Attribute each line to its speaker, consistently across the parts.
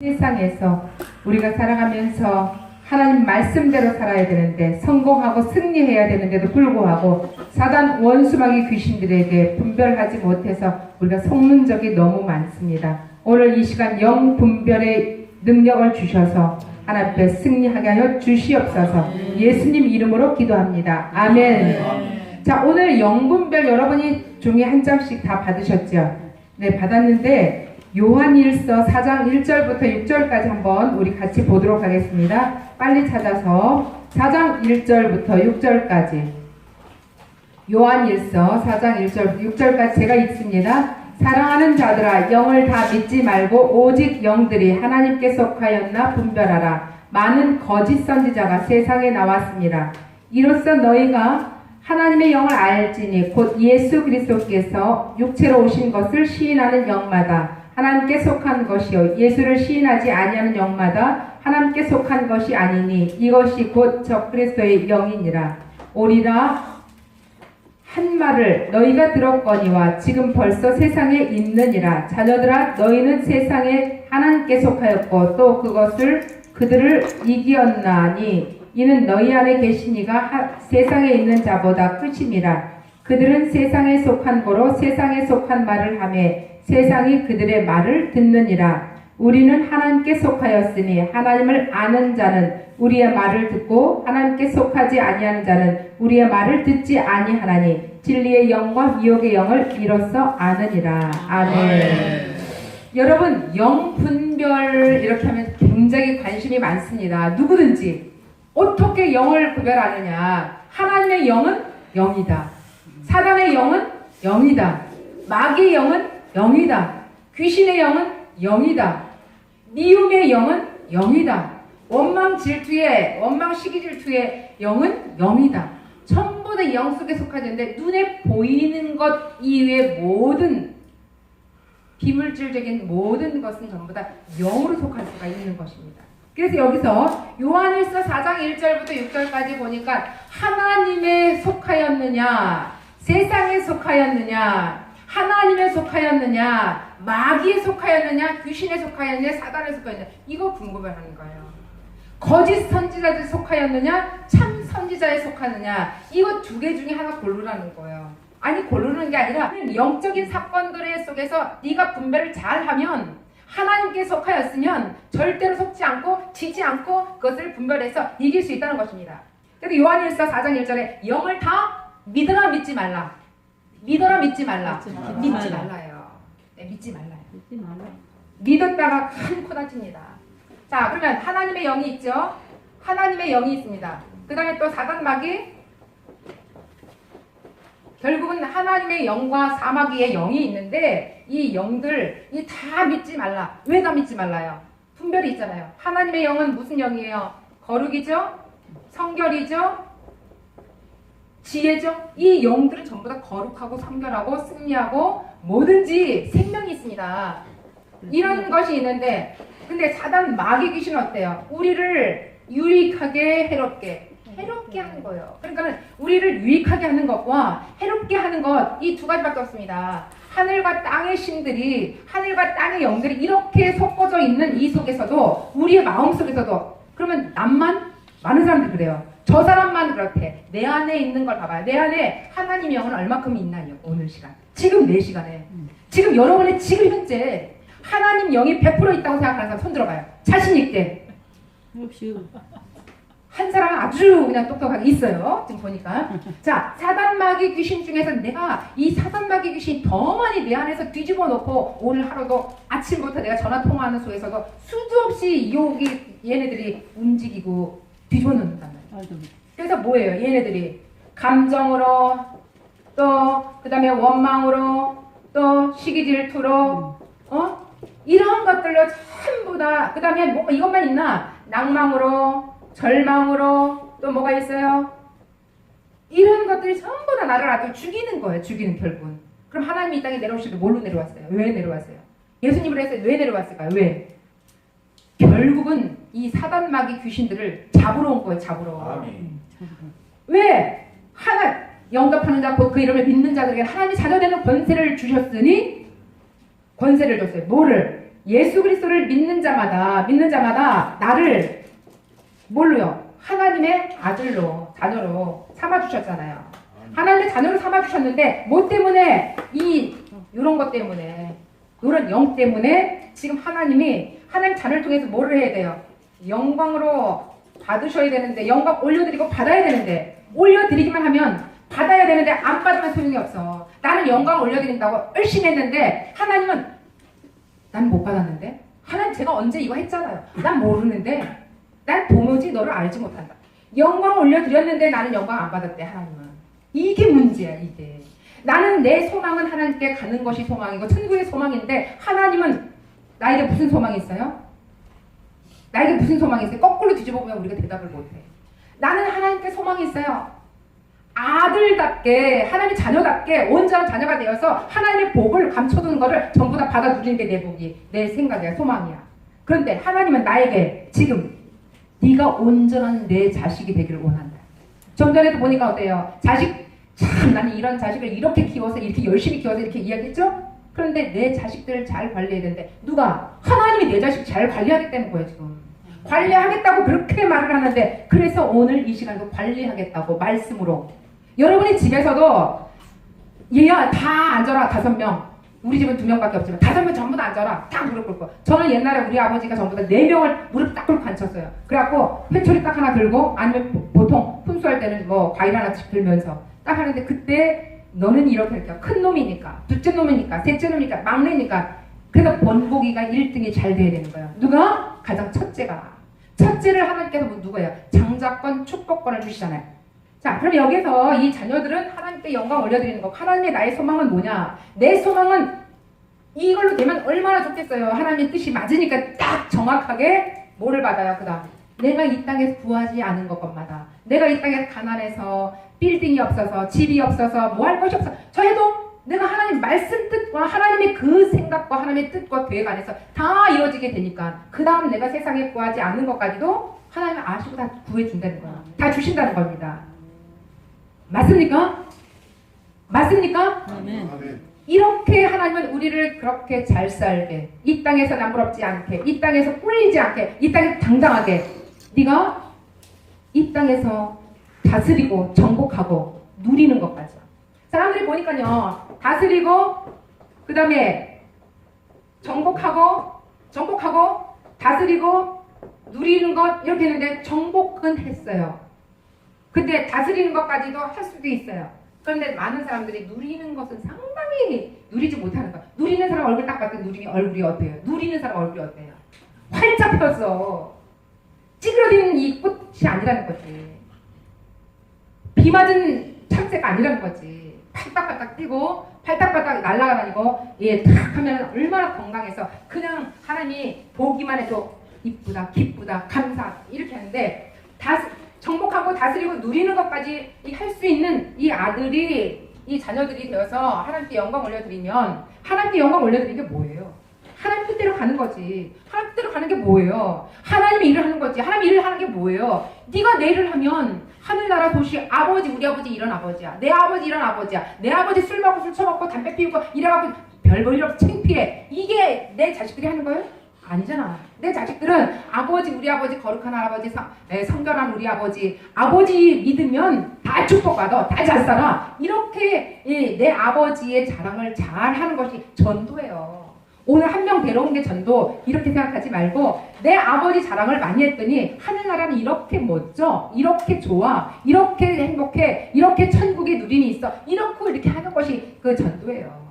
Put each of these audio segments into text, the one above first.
Speaker 1: 세상에서 우리가 살아가면서 하나님 말씀대로 살아야 되는데 성공하고 승리해야 되는데도 불구하고 사단 원수마귀 귀신들에게 분별하지 못해서 우리가 속는 적이 너무 많습니다. 오늘 이 시간 영 분별의 능력을 주셔서 하나님 앞에 승리하게 하여 주시옵소서. 예수님 이름으로 기도합니다. 아멘. 자, 오늘 영 분별 여러분이 종이 한 장씩 다 받으셨죠? 네, 받았는데 요한일서 4장 1절부터 6절까지 한번 우리 같이 보도록 하겠습니다. 빨리 찾아서 4장 1절부터 6절까지 요한일서 4장 1절부터 6절까지 제가 읽습니다. 사랑하는 자들아, 영을 다 믿지 말고 오직 영들이 하나님께 속하였나 분별하라. 많은 거짓 선지자가 세상에 나왔습니다. 이로써 너희가 하나님의 영을 알지니 곧 예수 그리스도께서 육체로 오신 것을 시인하는 영마다 하나님께 속한 것이요 예수를 시인하지 아니하는 영마다 하나님께 속한 것이 아니니 이것이 곧 적그리스도의 영이니라. 오리라 한 말을 너희가 들었거니와 지금 벌써 세상에 있느니라. 자녀들아, 너희는 세상에 하나님께 속하였고 또 그들을 이기었나니 이는 너희 안에 계시니가 세상에 있는 자보다 크심이라. 그들은 세상에 속한 거로 세상에 속한 말을 하매 세상이 그들의 말을 듣느니라. 우리는 하나님께 속하였으니 하나님을 아는 자는 우리의 말을 듣고 하나님께 속하지 아니하는 자는 우리의 말을 듣지 아니하나니 진리의 영과 미혹의 영을 이로써 아느니라. 아멘. 여러분, 영 분별 이렇게 하면 굉장히 관심이 많습니다. 누구든지 어떻게 영을 구별하느냐. 하나님의 영은 영이다. 사단의 영은 영이다. 마귀의 영은 영이다. 귀신의 영은 영이다. 미움의 영은 영이다. 원망 질투의, 원망 시기 질투의 영은 영이다. 전부 다 영 속에 속하는데 눈에 보이는 것 이외의 모든 비물질적인 모든 것은 전부 다 영으로 속할 수가 있는 것입니다. 그래서 여기서 요한일서 4장 1절부터 6절까지 보니까 하나님에 속하였느냐, 세상에 속하였느냐, 하나님에 속하였느냐, 마귀에 속하였느냐, 귀신에 속하였느냐, 사단에 속하였느냐, 이거 궁금해 하는 거예요. 거짓 선지자에 속하였느냐, 참 선지자에 속하느냐, 이거 두 개 중에 하나 고르라는 거예요. 아니, 고르는 게 아니라 영적인 사건들 속에서 네가 분별을 잘하면, 하나님께 속하였으면 절대로 속지 않고 지지 않고 그것을 분별해서 이길 수 있다는 것입니다. 그래서 요한일서 4장 1절에 영을 다 믿으라 믿지 말라. 믿어라 믿지 말라. 믿지 말라요. 네, 믿지 말라요. 믿었다가 큰 코 다칩니다. 자, 그러면 하나님의 영이 있죠. 하나님의 영이 있습니다. 그 다음에 또 사단 마귀. 결국은 하나님의 영과 사마귀의 영이 있는데 이 영들이 다 믿지 말라. 왜 다 믿지 말라요? 분별이 있잖아요. 하나님의 영은 무슨 영이에요? 거룩이죠? 성결이죠? 지혜죠? 이 영들은 전부 다 거룩하고 성결하고 승리하고 뭐든지 생명이 있습니다. 이런 것이 있는데, 근데 사단 마귀 귀신은 어때요? 우리를 유익하게 해롭게 하는 거예요. 그러니까 우리를 유익하게 하는 것과 해롭게 하는 것, 이 두 가지밖에 없습니다. 하늘과 땅의 신들이, 하늘과 땅의 영들이 이렇게 섞어져 있는 이 속에서도, 우리의 마음 속에서도, 그러면 남만? 많은 사람들이 그래요. 저 사람만 그렇대. 내 안에 있는 걸 봐봐요. 내 안에 하나님의 영은 얼마큼 있나요? 오늘 시간. 지금 내 시간에. 지금 여러분의 지금 현재 하나님 영이 100% 있다고 생각하는 사람 손 들어봐요. 자신 있게. 한 사람은 아주 그냥 똑똑하게 있어요. 지금 보니까. 자, 사단마귀 귀신 중에서 내가 이 사단마귀 귀신이 더 많이 내 안에서 뒤집어 놓고 오늘 하루도 아침부터 내가 전화 통화하는 속에서도 수도 없이 유혹이 얘네들이 움직이고 뒤집어 놓는단 말이에요. 그래서 뭐예요? 얘네들이 감정으로, 또 그 다음에 원망으로, 또 시기질투로, 이런 것들로 전부 다, 그 다음에 뭐 이것만 있나? 낭망으로, 절망으로, 또 뭐가 있어요? 이런 것들이 전부 다 나를 아주 죽이는 거예요. 죽이는 결국은. 그럼 하나님이 이 땅에 내려오실 때 뭘로 내려왔어요? 왜 내려왔어요? 예수님을 해서 왜 내려왔을까요? 왜? 결국은 이 사단 마귀 귀신들을 잡으러 온 거예요. 잡으러. 아멘. 왜? 영접하는 자, 그 이름을 믿는 자들에게 하나님이 자녀되는 권세를 주셨으니 권세를 줬어요. 뭐를? 예수 그리스도를 믿는 자마다 나를 뭘로요? 하나님의 아들로, 자녀로 삼아주셨잖아요. 하나님의 자녀로 삼아주셨는데 뭐 때문에? 이런 것 때문에, 이런 영 때문에 지금 하나님이 하나님 자녀를 통해서 뭐를 해야 돼요? 영광으로 받으셔야 되는데, 영광 올려드리고 받아야 되는데, 올려드리기만 하면 받아야 되는데 안 받으면 소용이 없어. 나는 영광 올려드린다고 열심히 했는데 하나님은 난 못 받았는데? 하나님 제가 언제 이거 했잖아요. 난 모르는데? 난 도무지 너를 알지 못한다. 영광 올려드렸는데 나는 영광 안 받았대, 하나님은. 이게 문제야, 이게. 나는 내 소망은 하나님께 가는 것이 소망이고 천국의 소망인데 하나님은 나에게 무슨 소망이 있어요? 나에게 무슨 소망이 있어요? 거꾸로 뒤집어 보면 우리가 대답을 못해. 나는 하나님께 소망이 있어요. 아들답게, 하나님의 자녀답게 온전한 자녀가 되어서 하나님의 복을 감춰두는 것을 전부 다 받아 누리는 게 내 복이, 내 생각이야, 소망이야. 그런데 하나님은 나에게 지금 네가 온전한 내 자식이 되기를 원한다. 좀 전에도 보니까 어때요? 자식, 참 나는 이런 자식을 이렇게 키워서 이렇게 열심히 키워서 이렇게 이야기했죠? 그런데 내 자식들을 잘 관리해야 되는데 누가? 하나님이 내 자식 잘 관리하겠다는 거예요, 지금. 관리하겠다고 그렇게 말을 하는데, 그래서 오늘 이 시간도 관리하겠다고 말씀으로. 여러분이 집에서도 얘야 다 앉아라, 5명. 우리 집은 2명밖에 없지만 5명 전부 다 앉아라, 딱 무릎 꿇고. 저는 옛날에 우리 아버지가 전부 다 4명을 무릎 딱 꿇고 앉혔어요. 그래갖고 회초리 딱 하나 들고, 아니면 보통 훈수할 때는 뭐 과일 하나씩 들면서 딱 하는데, 그때 너는 이렇게 할게요. 큰 놈이니까, 둘째 놈이니까, 셋째 놈이니까, 막내니까. 그래서 본보기가 1등이 잘 돼야 되는 거예요. 누가? 가장 첫째가. 첫째를 하나님께서 누구예요? 장자권, 축복권을 주시잖아요. 자, 그럼 여기서 이 자녀들은 하나님께 영광 올려드리는 거. 하나님의 나의 소망은 뭐냐? 내 소망은 이걸로 되면 얼마나 좋겠어요. 하나님의 뜻이 맞으니까 딱 정확하게 뭐를 받아요? 그 다음, 내가 이 땅에서 구하지 않은 것마다, 내가 이 땅에서 가난해서 빌딩이 없어서, 집이 없어서, 뭐 할 것이 없어, 저 해도 내가 하나님 말씀 뜻과 하나님의 그 생각과 하나님의 뜻과 계획 안에서 다 이루어지게 되니까 그 다음 내가 세상에 구하지 않는 것까지도 하나님은 아시고 다 구해준다는 거야. 다 주신다는 겁니다. 맞습니까? 맞습니까?
Speaker 2: 아멘.
Speaker 1: 이렇게 하나님은 우리를 그렇게 잘 살게, 이 땅에서 남부럽지 않게, 이 땅에서 꿀리지 않게, 이 땅에서 당당하게, 네가 이 땅에서 다스리고 정복하고 누리는 것까지. 사람들이 보니까요, 다스리고 그 다음에 정복하고 다스리고 누리는 것 이렇게 했는데 정복은 했어요. 근데 다스리는 것까지도 할 수도 있어요. 그런데 많은 사람들이 누리는 것은 상당히 누리지 못하는 거야. 누리는 사람 얼굴 딱 봤더니 얼굴이 어때요? 누리는 사람 얼굴이 어때요? 활짝 폈어. 찌그러지는 이 꽃이 아니라는 거지. 비 맞은 참새가 아니라는 거지. 팔딱팔딱 뛰고 팔딱팔딱 날아다니고 탁 하면 얼마나 건강해서 그냥 하나님이 보기만 해도 이쁘다, 기쁘다, 감사 이렇게 하는데, 정복하고 다스리고 누리는 것까지 할 수 있는 이 아들이, 이 자녀들이 되어서 하나님께 영광 올려드리면, 하나님께 영광 올려드리는 게 뭐예요? 하나님 뜻대로 가는 거지. 하나님 뜻대로 가는 게 뭐예요? 하나님의 일을 하는 거지. 하나님 일을 하는 게 뭐예요? 네가 내 일을 하면 하늘나라 도시 아버지, 우리 아버지 이런 아버지야. 내 아버지 이런 아버지야. 내 아버지 술 먹고 술 처먹고 담배 피우고 이래갖고 별 볼 일 없이 창피해. 이게 내 자식들이 하는 거예요? 아니잖아. 내 자식들은 아버지, 우리 아버지, 거룩한 아버지, 성결한 우리 아버지, 아버지 믿으면 다 축복받아, 다 잘 살아. 이렇게 내 아버지의 자랑을 잘 하는 것이 전도예요. 오늘 한 명 데려온 게 전도, 이렇게 생각하지 말고 내 아버지 자랑을 많이 했더니 하늘나라는 이렇게 멋져, 이렇게 좋아, 이렇게 행복해, 이렇게 천국의 누림이 있어, 이렇게 하는 것이 그 전도예요.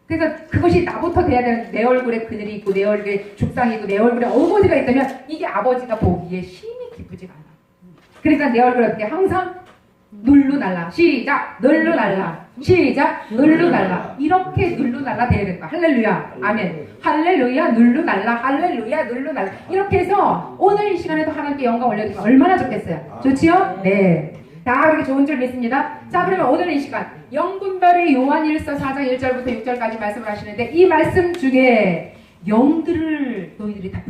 Speaker 1: 그래서 그것이 나부터 돼야 되는, 내 얼굴에 그늘이 있고 내 얼굴에 죽상이 있고 내 얼굴에 어거지가 있다면 이게 아버지가 보기에 심히 기쁘지가 않아. 그러니까 내 얼굴 어떻게 항상 눌루날라, 시작, 눌루날라, 시작, 눌루날라, 이렇게 눌루날라 돼야 된다. 할렐루야, 아멘. 할렐루야, 눌루날라, 할렐루야, 눌루날라. 이렇게 해서 오늘 이 시간에도 하나님께 영광 올려드리면 얼마나 좋겠어요. 좋지요? 네. 다 그렇게 좋은 줄 믿습니다. 자, 그러면 오늘 이 시간 영분별의 요한일서 4장 1절부터 6절까지 말씀을 하시는데, 이 말씀 중에 영들을 너희들이 다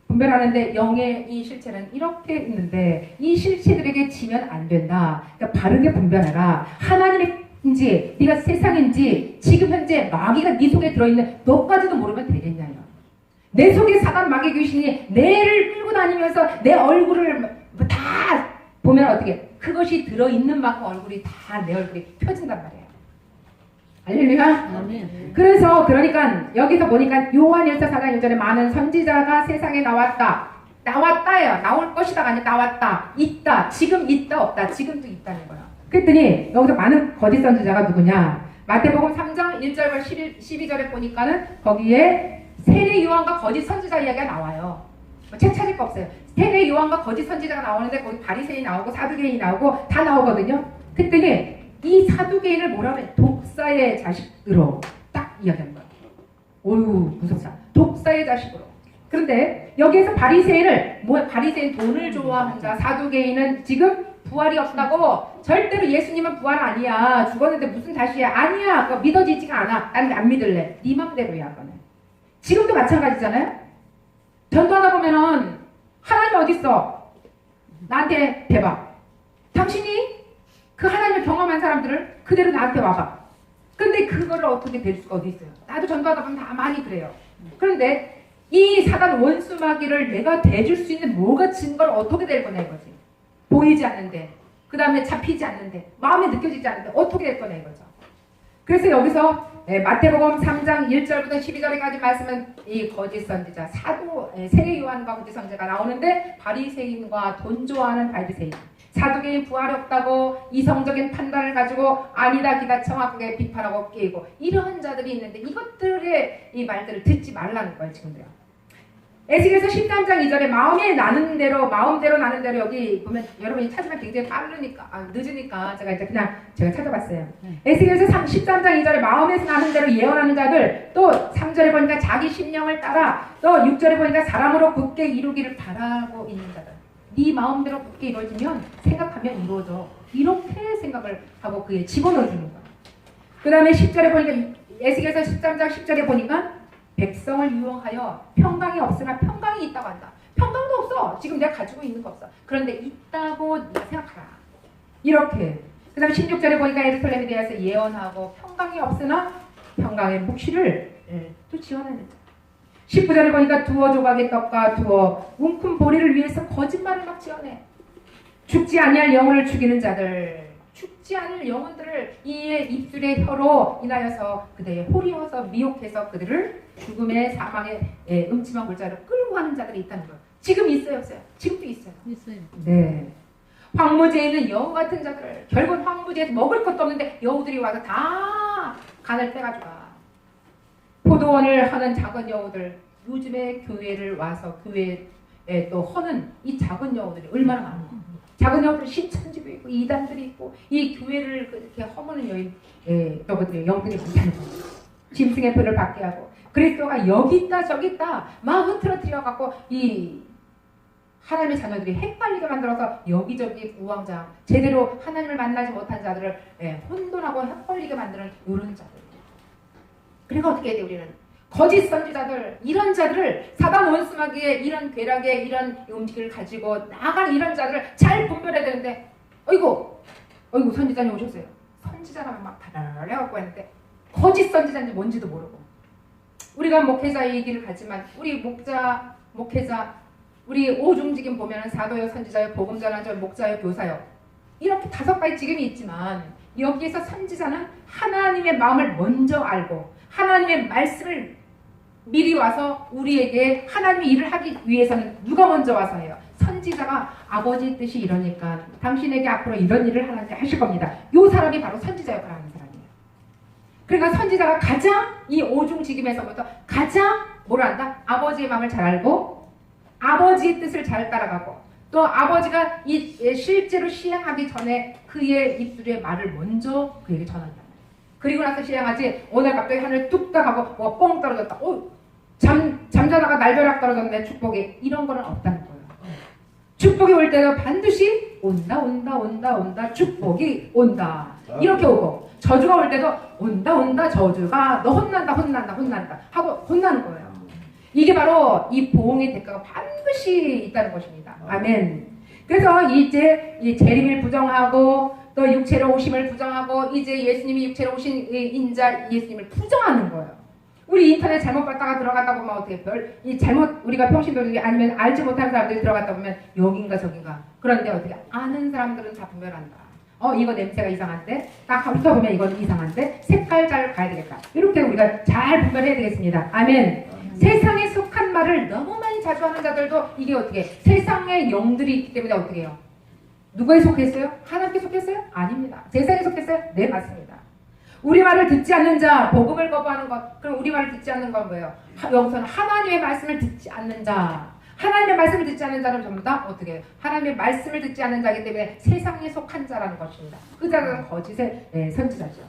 Speaker 1: 분별하는데 영의 이 실체는 이렇게 있는데, 이 실체들에게 지면 안 된다. 그러니까 바르게 분별해라. 하나님인지 네가 세상인지 지금 현재 마귀가 네 속에 들어있는 너까지도 모르면 되겠냐요. 내 속에 사단 마귀 귀신이 내를 끌고 다니면서 내 얼굴을 다 보면 어떻게 그것이 들어있는 만큼 얼굴이 다 내 얼굴이 펴진단 말이에요. 할렐루야. 그래서 그러니까 여기서 보니까 요한 1서 4장 1절에 많은 선지자가 세상에 나왔다. 나왔다예요. 나올 것이다가 아니라 나왔다. 있다. 지금 있다 없다. 지금도 있다는 거야. 그랬더니 여기서 많은 거짓 선지자가 누구냐? 마태복음 3장 1절과 12절에 보니까는 거기에 세례 요한과 거짓 선지자 이야기가 나와요. 책 찾을 거 없어요. 세례 요한과 거짓 선지자가 나오는데 거기 바리새인이 나오고 사두개인이 나오고 다 나오거든요. 그랬더니 이 사두개인을 뭐라 하면 독사의 자식으로 딱 이야기하는 거예요. 어휴 무섭다. 독사의 자식으로. 그런데 여기에서 바리새인을 바리새인 돈을 좋아하는 자 사두개인은 지금 부활이 없다고 절대로 예수님은 부활 아니야. 죽었는데 무슨 다시야. 아니야. 그거 믿어지지가 않아. 난 안 믿을래. 네 맘대로야. 그거는. 지금도 마찬가지잖아요. 전도하다 보면은 하나님 어딨어? 나한테 대봐. 당신이 그 하나님을 경험한 사람들을 그대로 나한테 와봐. 근데 그거를 어떻게 될 수가 어디 있어요? 나도 전도하다 보면 다 많이 그래요. 그런데 이 사단 원수 마귀를 내가 대줄 수 있는 뭐가 증거를 어떻게 될 거냐 이거지. 보이지 않는데, 그 다음에 잡히지 않는데, 마음에 느껴지지 않는데 어떻게 될 거냐 이거죠. 그래서 여기서 마태복음 3장 1절부터 12절까지 말씀은 이 거짓 선지자, 세례 요한과 거짓 선지자가 나오는데 바리새인과 돈 좋아하는 바리새인, 사두개인 부활이 없다고 이성적인 판단을 가지고 아니다 기다 정확하게 비판하고 깨고 이런 자들이 있는데 이것들의 이 말들을 듣지 말라는 거예요 지금도요. 에스겔서 13장 2절에 마음에 나는 대로 마음대로 나는 대로 여기 보면 여러분이 찾으면 굉장히 늦으니까 제가 찾아봤어요. 에스겔서 13장 2절에 마음에서 나는 대로 예언하는 자들, 또 3절에 보니까 자기 심령을 따라, 또 6절에 보니까 사람으로 굳게 이루기를 바라고 있는 자들. 네 마음대로 굳게 이루어지면 생각하면 이루어져. 이렇게 생각을 하고 그에 집어넣어주는 거야. 그 다음에 10절에 보니까 에스겔서 13장 10절에 보니까 백성을 유혹하여 평강이 없으나 평강이 있다고 한다. 평강도 없어. 지금 내가 가지고 있는 거 없어. 그런데 있다고 네가 생각하라. 이렇게. 그 다음에 16절에 보니까 예루살렘에 대해서 예언하고 평강이 없으나 평강의 묵시를 또 지원하는 자. 19절에 보니까 두어 조각의 떡과 두어 웅큼 보리를 위해서 거짓말을 막 지어내. 죽지 아니할 영혼을 죽이는 자들, 죽지 않을 영혼들을 이의 입술의 혀로 인하여서 그대의 홀이어서 미혹해서 그들을 죽음의 사망의 음침한 골짜기로 끌고 가는 자들이 있다는 거예요. 지금 있어요 없어요? 지금도 있어요.
Speaker 2: 있어요.
Speaker 1: 네. 황무지에 있는 여우 같은 자들, 결국 황무지에 먹을 것도 없는데 여우들이 와서 다 간을 빼가지고 가. 포도원을 하는 작은 여우들, 요즘에 교회를 와서 교회에 또 허는 이 작은 여우들이 얼마나 많아. 작은 여우들 신천지도 있고 이단들이 있고 이 교회를 그렇게 허무는 여러분들 영들이 못하는 거예요. 짐승의 표를 받게 하고 그리스도가 여기 있다 저기 있다 막 흐트러뜨려 갖고 이 하나님의 자녀들이 헷갈리게 만들어서 여기저기 우왕좌왕 제대로 하나님을 만나지 못한 자들을 혼돈하고 헷갈리게 만드는 이런 자들. 그러니까 어떻게 해야 돼 우리는? 거짓 선지자들, 이런 자들을 사단 원수마귀의 이런 괴락의 이런 음식을 가지고 나간 이런 자들을 잘 분별해야 되는데 어이구 선지자님 오셨어요. 선지자라면 막 다다다다 해갖고 했는데 거짓 선지자인지 뭔지도 모르고 우리가 목회자의 얘기를 가지만 우리 목회자 우리 오중직임 보면은 사도요, 선지자요, 복음전하죠, 목자요, 교사요 이렇게 5가지 직임이 있지만 여기에서 선지자는 하나님의 마음을 먼저 알고 하나님의 말씀을 미리 와서 우리에게 하나님의 일을 하기 위해서는 누가 먼저 와서 해요? 선지자가 아버지 뜻이 이러니까 당신에게 앞으로 이런 일을 하실 겁니다. 이 사람이 바로 선지자 역할을 하는 사람이에요. 그러니까 선지자가 가장 이 오중직임에서부터 가장 뭘 한다? 아버지의 마음을 잘 알고 아버지의 뜻을 잘 따라가고 또 아버지가 실제로 시행하기 전에 그의 입술의 말을 먼저 그에게 전한다. 그리고 나서 시행하지 오늘 갑자기 하늘 뚝딱 하고 뻥 떨어졌다. 잠자다가 날벼락 떨어졌네 축복이. 이런 거는 없다는 거예요. 축복이 올 때도 반드시 온다 축복이 온다. 이렇게 오고 저주가 올 때도 온다 저주가 너 혼난다 하고 혼나는 거예요. 이게 바로 이 보응의 대가가 반드시 있다는 것입니다. 아멘. 그래서 이제 이 재림을 부정하고 또 육체로 오심을 부정하고 이제 예수님이 육체로 오신 인자 예수님을 부정하는 거예요. 우리 인터넷 잘못 봤다가 들어갔다 보면 어떻게 이 잘못 우리가 평신도들이 아니면 알지 못하는 사람들이 들어갔다 보면 여긴가 저긴가. 그런데 어떻게 아는 사람들은 다 분별한다. 이거 냄새가 이상한데 딱 훑어보면 이건 이상한데 색깔 잘 가야 되겠다. 이렇게 우리가 잘 분별해야 되겠습니다. 아멘. 세상에 속한 말을 너무 많이 자주 하는 자들도 이게 어떻게 세상의 영들이 있기 때문에 어떻게 해요? 누구에 속했어요? 하나님께 속했어요? 아닙니다. 세상에 속했어요? 네, 맞습니다. 우리 말을 듣지 않는 자, 복음을 거부하는 것. 그럼 우리 말을 듣지 않는 건 뭐예요? 여기서는 하나님의 말씀을 듣지 않는 자. 하나님의 말씀을 듣지 않는 자는 전부 다 어떻게 해요? 하나님의 말씀을 듣지 않는 자이기 때문에 세상에 속한 자라는 것입니다. 그 자는 거짓의 선지자죠.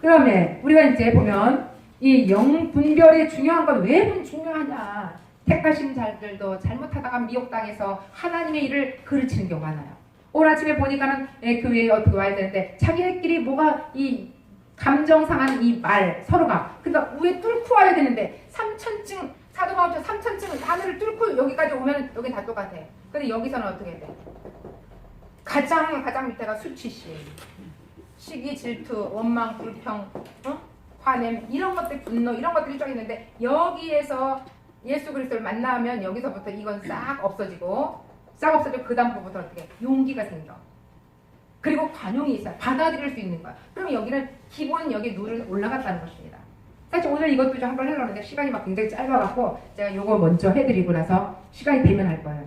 Speaker 1: 그다음에 우리가 이제 보면 이 영 분별의 중요한 건 왜 중요하냐? 택하신 자들도 잘못하다가 미혹당해서 하나님의 일을 그르치는 경우가 많아요. 오늘 아침에 보니까는 교회에 어떻게 와야 되는데 자기네끼리 뭐가 이 감정 상한 이 말 서로가 그러니까 위에 뚫고 와야 되는데 3천층 사도마음처럼 3천층 하늘을 뚫고 여기까지 오면 여기 다 똑같아. 근데 여기서는 어떻게 돼? 가장 밑에가 수치심, 시기, 질투, 원망, 불평, 화냄 이런 것들 분노 이런 것들이 쫙 있는데 여기에서 예수 그리스도를 만나면 여기서부터 이건 싹 없어지고 그 다음부터 어떻게 용기가 생겨. 그리고 관용이 있어요. 받아들일 수 있는 거야. 그럼 여기는 기본 여기 누를 올라갔다는 것입니다. 사실 오늘 이것도 좀 한번 하려고 하는데 시간이 막 굉장히 짧아갖고 제가 요거 먼저 해드리고 나서 시간이 되면 할 거예요.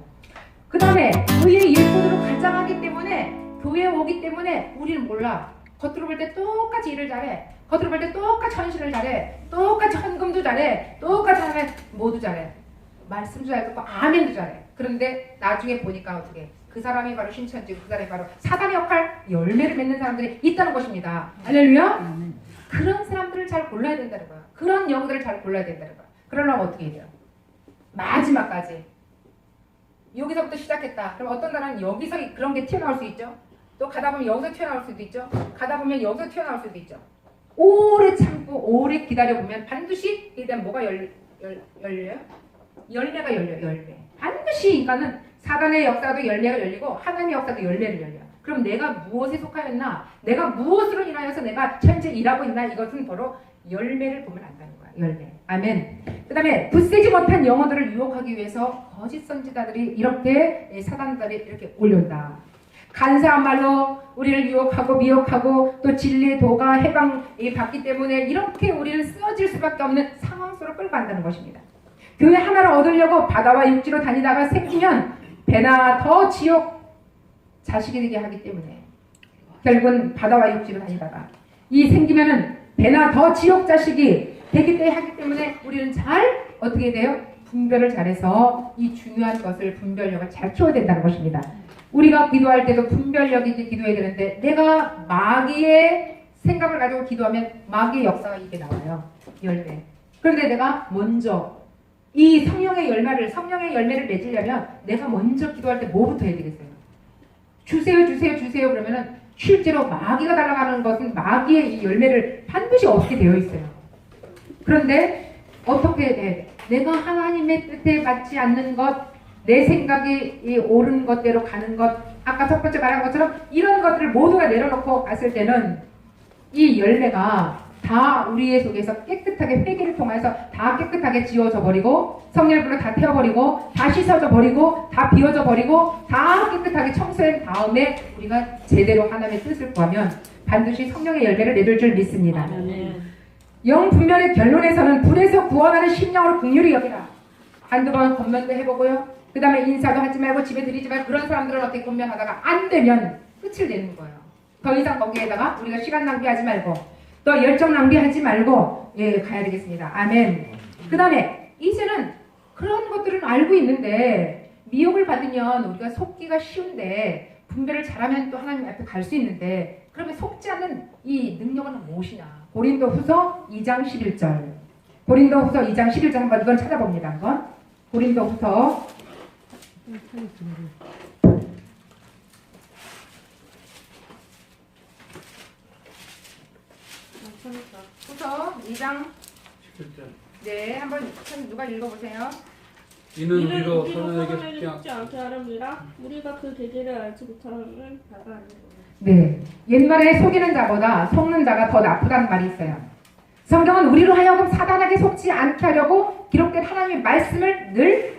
Speaker 1: 그 다음에 의의 일꾼으로 가장하기 때문에 교회에 오기 때문에 우리는 몰라. 겉으로 볼 때 똑같이 일을 잘해. 겉으로 볼 때 똑같이 헌신을 잘해. 똑같이 헌금도 잘해. 똑같이 하면 모두 잘해. 말씀도 잘 듣고 아멘도 잘해. 그런데 나중에 보니까 어떻게 그 사람이 바로 신천지 그 사람이 바로 사단의 역할 열매를 맺는 사람들이 있다는 것입니다. 할렐루야. 그런 사람들을 잘 골라야 된다는 거야. 그런 영들을 잘 골라야 된다는 거야. 그러려면 어떻게 해야 돼요? 마지막까지 여기서부터 시작했다. 그럼 어떤 사람은 여기서 그런 게 튀어나올 수 있죠. 또 가다 보면 여기서 튀어나올 수도 있죠. 가다 보면 여기서 튀어나올 수도 있죠. 오래 참고 오래 기다려보면 반드시 일단 뭐가 열려요? 열매가 열려요. 열매. 반드시 인간은 사단의 역사도 열매가 열리고 하나님의 역사도 열매를 열려요. 그럼 내가 무엇에 속하였나? 내가 무엇으로 인하여서 내가 현재 일하고 있나? 이것은 바로 열매를 보면 안다는 거야. 열매. 아멘. 그 다음에 굳세지 못한 영혼들을 유혹하기 위해서 거짓 선지자들이 이렇게 사단들이 이렇게 올려온다. 간사한 말로 우리를 유혹하고 미혹하고 또 진리의 도가 해방받기 때문에 이렇게 우리를 쓰러질 수밖에 없는 상황 속으로 끌고 간다는 것입니다. 교회 하나를 얻으려고 바다와 육지로 다니다가 생기면 배나 더 지옥 자식이 되게 하기 때문에 결국은 바다와 육지로 다니다가 이 생기면은 배나 더 지옥 자식이 되기 때문에 하기 때문에 우리는 잘 어떻게 돼요? 분별을 잘해서 이 중요한 것을 분별력을 잘 키워야 된다는 것입니다. 우리가 기도할 때도 분별력이 기도해야 되는데 내가 마귀의 생각을 가지고 기도하면 마귀의 역사가 이게 나와요. 열매. 그런데 내가 먼저 이 성령의 열매를 맺으려면 내가 먼저 기도할 때 뭐부터 해야 되겠어요? 주세요 그러면은 실제로 마귀가 달라가는 것은 마귀의 이 열매를 반드시 얻게 되어 있어요. 그런데 어떻게 해야 돼? 내가 하나님의 뜻에 맞지 않는 것, 내 생각이 이 옳은 것대로 가는 것, 아까 첫 번째 말한 것처럼 이런 것들을 모두가 내려놓고 갔을 때는 이 열매가 다 우리의 속에서 깨끗하게 회개를 통해서 다 깨끗하게 지워져 버리고 성령의 불로 다 태워버리고 다 씻어져 버리고 다 비워져 버리고 다 깨끗하게 청소한 다음에 우리가 제대로 하나님의 뜻을 구하면 반드시 성령의 열매를 맺을 줄 믿습니다. 영 분별의 결론에서는 불에서 구원하는 심령으로 긍휼히 여기라. 한두 번 권면도 해보고요. 그 다음에 인사도 하지 말고 집에 들이지 말고 그런 사람들은 어떻게 권면하다가 안 되면 끝을 내는 거예요. 더 이상 거기에다가 우리가 시간 낭비하지 말고 또 열정 낭비하지 말고 가야 되겠습니다. 아멘. 그 다음에 이제는 그런 것들은 알고 있는데 미혹을 받으면 우리가 속기가 쉬운데 분별을 잘하면 또 하나님 앞에 갈 수 있는데 그러면 속지 않는 이 능력은 무엇이냐? 고린도후서 2장 11절. 고린도후서 2장 11절 한번 이건 찾아봅니다. 한번. 고린도후서 2장
Speaker 2: 11절.
Speaker 1: 네, 한번 누가 읽어보세요.
Speaker 2: 이는 우리가
Speaker 3: 우리로
Speaker 2: 선언에게
Speaker 3: 선언을
Speaker 2: 속지
Speaker 3: 속지 않게 하렵니다. 우리가 그 계기를 알지 못하는 바가 아니고.
Speaker 1: 네, 옛말에 속이는 자보다 속는 자가 더 나쁘다는 말이 있어요. 성경은 우리로 하여금 사단에게 속지 않게 하려고 기록된 하나님의 말씀을 늘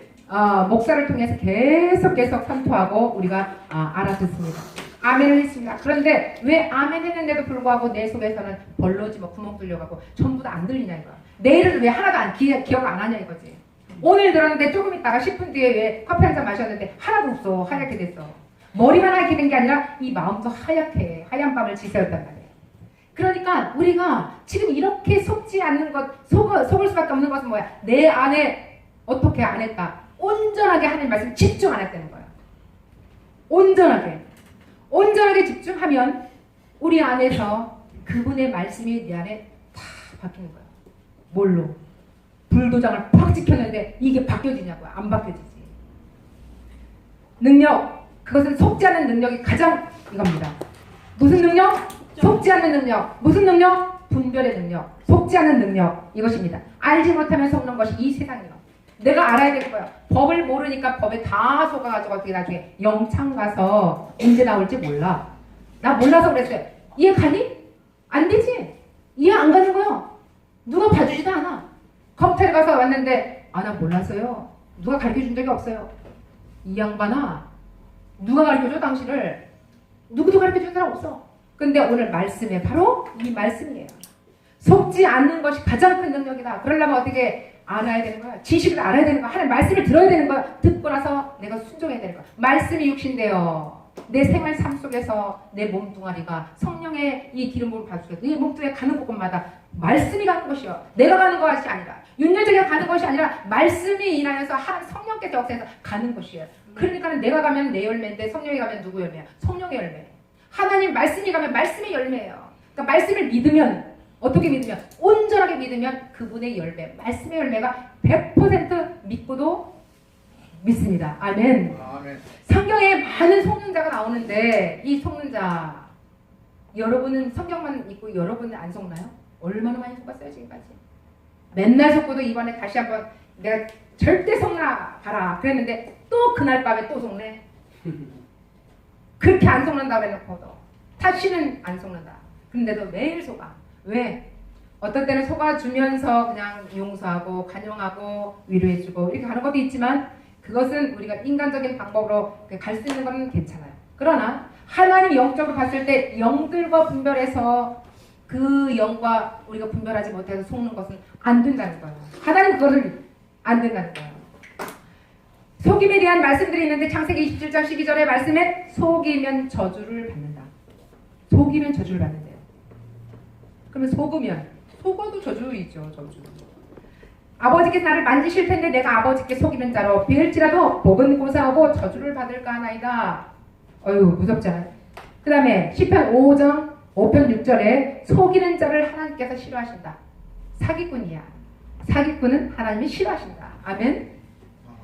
Speaker 1: 목사를 통해서 계속 선포하고 우리가 알아듣습니다. 아멘을 했습니다. 그런데 왜 아멘 했는데도 불구하고 내 속에서는 벌러지 구멍 뚫려가고 전부 다 안 들리냐 이거야. 내일은 왜 하나도 기억 안 하냐 이거지. 오늘 들었는데 조금 있다가 10분 뒤에 왜 커피 한 잔 마셨는데 하나도 없어. 하얗게 됐어. 머리만 하얗게 된 게 아니라 이 마음도 하얗게 하얀 밤을 지새웠단 말이에요. 그러니까 우리가 지금 이렇게 속지 않는 것, 속을 수밖에 없는 것은 뭐야? 내 안에 어떻게 안 했다. 온전하게 하나님 말씀 집중 안 했다는 거야. 온전하게 집중하면 우리 안에서 그분의 말씀이 내 안에 다 바뀌는 거야. 뭘로? 불도장을 팍 찍혔는데 이게 바뀌어지냐고요? 안 바뀌어지지. 능력, 그것은 속지 않는 능력이 가장 이겁니다. 무슨 능력? 속지 않는 능력. 무슨 능력? 분별의 능력. 속지 않는 능력. 이것입니다. 알지 못하면 속는 것이 이 세상이에요. 내가 알아야 될 거야. 법을 모르니까 법에 다 속아가지고 어떻게 나중에 영창 가서 언제 나올지 몰라. 나 몰라서 그랬어요. 이해 가니? 안 되지. 이해 안 가는 거야. 누가 봐주지도 않아. 검찰에 가서 왔는데 나 몰랐어요. 누가 가르쳐준 적이 없어요. 이 양반아, 누가 가르쳐줘 당신을? 누구도 가르쳐준 사람 없어. 근데 오늘 말씀에 바로 이 말씀이에요. 속지 않는 것이 가장 큰 능력이다. 그러려면 어떻게 알아야 되는 거야? 지식을 알아야 되는 거야. 하나님 말씀을 들어야 되는 거야. 듣고 나서 내가 순종해야 되는 거야. 말씀이 육신되어 내 생활 삶 속에서 내 몸뚱아리가 성령의 이 기름 부음을 받으셔서 내 몸뚱아리에 가는 곳마다 말씀이 가는 것이요. 내가 가는 것이 아니라 윤여정이 가는 것이 아니라 말씀이 인하여서 하나님 성령께서 역사해서 가는 것이에요. 그러니까 내가 가면 내 열매인데 성령이 가면 누구 열매야? 성령의 열매. 하나님 말씀이 가면 말씀의 열매예요. 그러니까 말씀을 믿으면 어떻게 믿으면? 온전하게 믿으면 그분의 열매, 말씀의 열매가 100% 믿고도 믿습니다. 아멘.
Speaker 2: 아멘.
Speaker 1: 성경에 많은 속는자가 나오는데 이 속는자 여러분은 성경만 읽고 여러분은 안 속나요? 얼마나 많이 속았어요 지금까지? 맨날 속고도 이번에 다시 한번 내가 절대 속나 봐라 그랬는데 또 그날 밤에 또 속네. 그렇게 안 속는다고 해놓고도 다시는 안 속는다. 근데도 매일 속아. 왜? 어떤 때는 속아주면서 그냥 용서하고 간용하고 위로해주고 이렇게 하는 것도 있지만 그것은 우리가 인간적인 방법으로 갈 수 있는 건 괜찮아요. 그러나 하나님 영적으로 봤을 때 영들과 분별해서 그 영과 우리가 분별하지 못해서 속는 것은 안 된다는 거예요. 하나님 그거를 안 된다는 거예요. 속임에 대한 말씀들이 있는데 창세기 27장 12절의 말씀에 속이면 저주를 받는다. 속이면 저주를 받는데요. 그러면 속어도 저주이죠. 저주. 아버지께서 나를 만지실 텐데 내가 아버지께 속이는 자로 비을지라도 복은 고사하고 저주를 받을까 하나이다. 어휴 무섭잖아요. 그 다음에 시편 5편 6절에 속이는 자를 하나님께서 싫어하신다. 사기꾼이야. 사기꾼은 하나님이 싫어하신다. 아멘.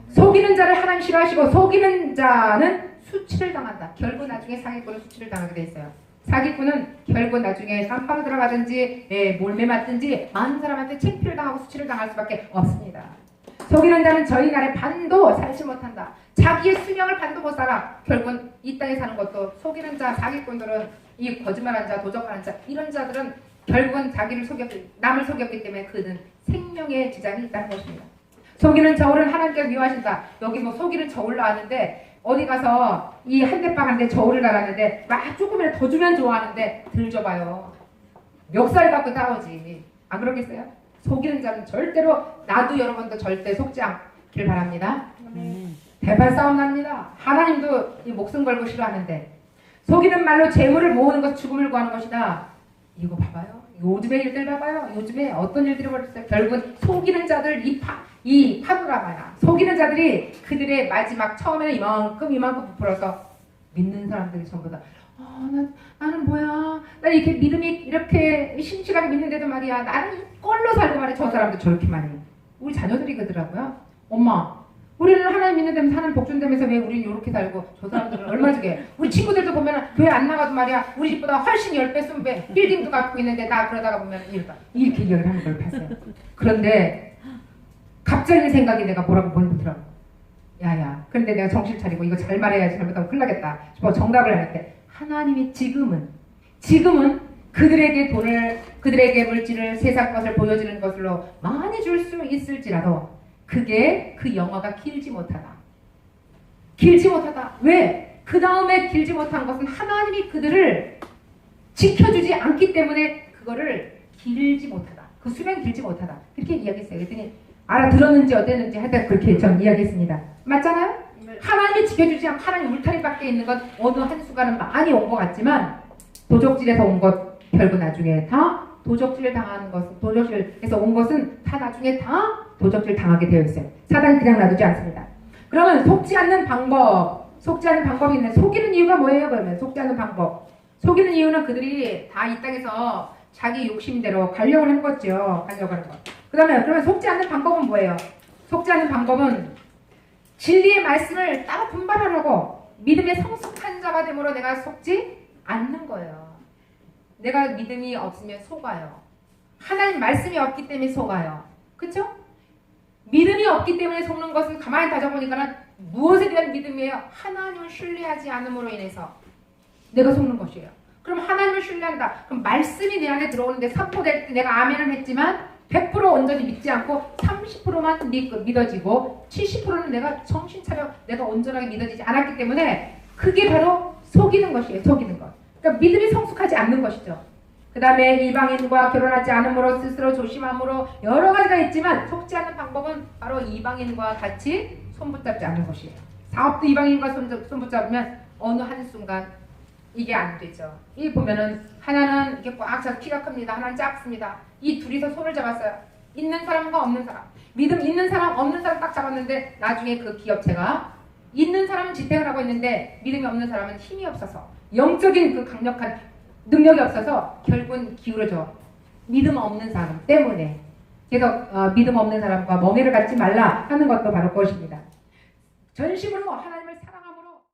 Speaker 1: 속이는 자를 하나님 싫어하시고 속이는 자는 수치를 당한다. 결국 나중에 사기꾼은 수치를 당하게 돼 있어요. 사기꾼은 결국 나중에 깜빵 들어가든지 몰매 맞든지 많은 사람한테 창피를 당하고 수치를 당할 수밖에 없습니다. 속이는 자는 저희 나라의 반도 살지 못한다. 자기의 수명을 반도 못 살아. 결국은 이 땅에 사는 것도 속이는 자, 사기꾼들은 이 거짓말하는 자, 도적하는 자 이런 자들은 결국은 자기를 남을 속였기 때문에 그는 생명에 지장이 있다는 것입니다. 속이는 저울은 하나님께서 미워하신다. 여기 뭐 속이는 저울 나왔는데 어디 가서 이 한 대빵 한데 저울을 달았는데 막 조금이라도 더 주면 좋아하는데 들 줘봐요. 멱살 갖고 싸우지. 안 그러겠어요? 속이는 자는 절대로 나도 여러분도 절대 속지 않길 바랍니다. 대판 싸움 납니다. 하나님도 이 목숨 걸고 싫어하는데 속이는 말로 재물을 모으는 것 죽음을 구하는 것이다. 이거 봐봐요. 요즘의 일들 봐봐요. 요즘에 어떤 일들이 벌어졌어요. 결국은 속이는 자들 이 파도가 많아. 속이는 자들이 그들의 마지막 처음에는 이만큼 부풀어서 믿는 사람들이 전부 다 나는 뭐야? 나 이렇게 믿음이 이렇게 신실하게 믿는데도 말이야. 나는 꼴로 살고 말이야. 저 사람들 저렇게 많이. 우리 자녀들이 그러더라고요. 엄마, 우리는 하나님 믿는다면서 하나님 복준다면서 왜 우리는 이렇게 살고 저 사람들은 얼마 주게? 우리 친구들도 보면 교회 안 나가도 말이야. 우리 집보다 훨씬 10배, 20배 빌딩도 갖고 있는데 나 그러다가 보면 이렇게 얘기를 하는 걸 봤어요. 그런데 갑자기 생각이 내가 뭐라고 몰리더라고. 야야. 그런데 내가 정신 차리고 이거 잘 말해야지 잘못하면 큰일 나겠다 싶어 정답을 할 때 하나님이 지금은 그들에게 돈을 그들에게 물질을 세상 것을 보여주는 것으로 많이 줄 수 있을지라도 그게 그 영화가 길지 못하다. 길지 못하다. 왜? 그 다음에 길지 못한 것은 하나님이 그들을 지켜주지 않기 때문에 그거를 길지 못하다. 그 수명이 길지 못하다. 그렇게 이야기했어요. 그랬더니 알아들었는지 어땠는지 하여튼 그렇게 전 이야기했습니다. 맞잖아요?
Speaker 3: 네.
Speaker 1: 하나님이 지켜주지 않고 하나님 울타리 밖에 있는 것 어느 한 수간은 많이 온 것 같지만 도적질에서 온 것 결국 나중에 다 도적질 당하는 것은 도적질에서 온 것은 다 나중에 다 도적질 당하게 되어 있어요. 사단이 그냥 놔두지 않습니다. 그러면 속지 않는 방법이 있는데 속이는 이유가 뭐예요? 그러면 속지 않는 방법. 속이는 이유는 그들이 다 이 땅에서 자기 욕심대로 가려고 하는 거죠. 가려고 하는 것. 그러면 속지 않는 방법은 뭐예요? 속지 않는 방법은 진리의 말씀을 따로 분발하려고 믿음의 성숙한 자가 됨으로 내가 속지 않는 거예요. 내가 믿음이 없으면 속아요. 하나님 말씀이 없기 때문에 속아요. 그쵸? 믿음이 없기 때문에 속는 것은 가만히 따져보니까 무엇에 대한 믿음이에요? 하나님을 신뢰하지 않음으로 인해서 내가 속는 것이에요. 그럼 하나님을 신뢰한다. 그럼 말씀이 내 안에 들어오는데 선포될 때 내가 아멘을 했지만 100% 온전히 믿지 않고 30%만 믿어지고 70%는 내가 정신 차려 내가 온전하게 믿어지지 않았기 때문에 그게 바로 속이는 것이에요. 속이는 것. 그러니까 믿음이 성숙하지 않는 것이죠. 그 다음에 이방인과 결혼하지 않음으로 스스로 조심함으로 여러 가지가 있지만 속지 않는 방법은 바로 이방인과 같이 손붙잡지 않는 것이에요. 사업도 이방인과 손붙잡으면 어느 한순간 이게 안 되죠. 이 보면은 하나는 이렇게 꽉 차서 키가 큽니다. 하나는 작습니다. 이 둘이서 손을 잡았어요. 있는 사람과 없는 사람. 믿음 있는 사람 없는 사람 딱 잡았는데 나중에 그 기업체가 있는 사람은 지탱을 하고 있는데 믿음이 없는 사람은 힘이 없어서 영적인 그 강력한 능력이 없어서 결국은 기울어져. 믿음 없는 사람 때문에. 그래서 믿음 없는 사람과 멍해를 갖지 말라 하는 것도 바로 그것입니다. 전심으로 하나님을 사랑하므로